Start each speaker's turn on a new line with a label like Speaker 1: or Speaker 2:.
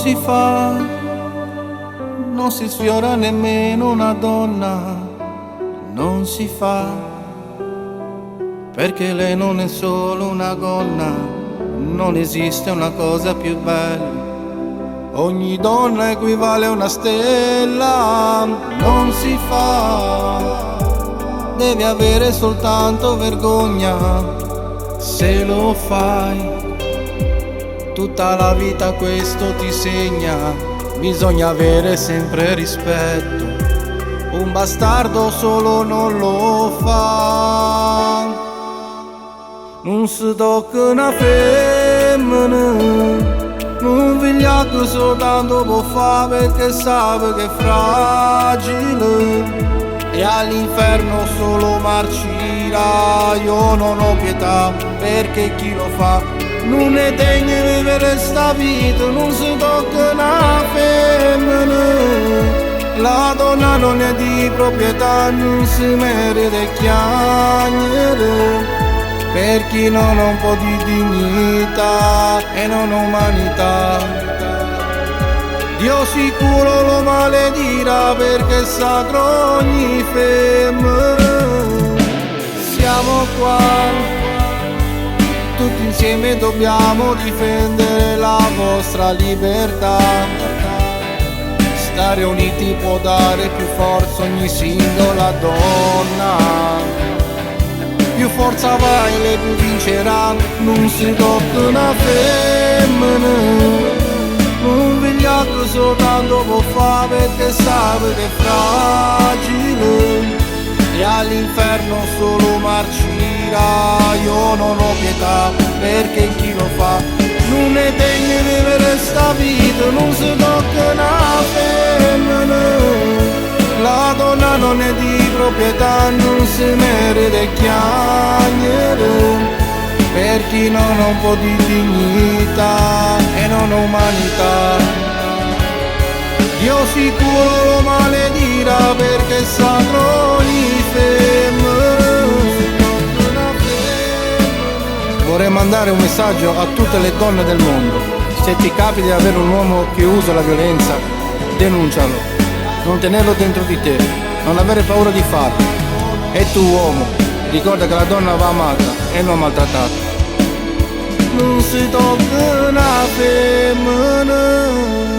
Speaker 1: si fa, non si sfiora nemmeno una donna, non si fa, perché lei non è solo una gonna, non esiste una cosa più bella. Ogni donna equivale a una stella, non si fa, devi avere soltanto vergogna se lo fai. Tutta la vita questo ti segna, bisogna avere sempre rispetto, un bastardo solo non lo fa. Non si tocca una femmina, non vigliacco soltanto può fare perché sa che è fragile, e all'inferno solo marcirà. Io non ho pietà perché chi lo fa non è degno di vivere sta vita. Non si tocca una femmina, la donna non è di proprietà, non si merita chiagnere, per chi non ha un po' di dignità e non umanità. Dio sicuro lo maledirà perché è sacro ogni femmina. Siamo qua, tutti insieme dobbiamo difendere la vostra libertà. Stare uniti può dare più forza ogni singola donna. Più forza vai, le più vincerà. Non si tocca una femmina, un vigliacco soltanto può fare perché sa che è fragile, e all'inferno solo marcirà. Io non ho pietà perché chi lo fa non è degno di vivere sta vita. Non si tocca una femmina, la donna non è di proprietà, non si merita chiagnere, per chi non ha un po' di dignità e non umanità. Dio sicuro lo maledirà perché è sacro ogni femmina. Vorrei mandare un messaggio a tutte le donne del mondo: se ti capita di avere un uomo che usa la violenza, denuncialo, non tenerlo dentro di te, non avere paura di farlo. E tu uomo, ricorda che la donna va amata e non maltrattata. Non si tocca una femmina.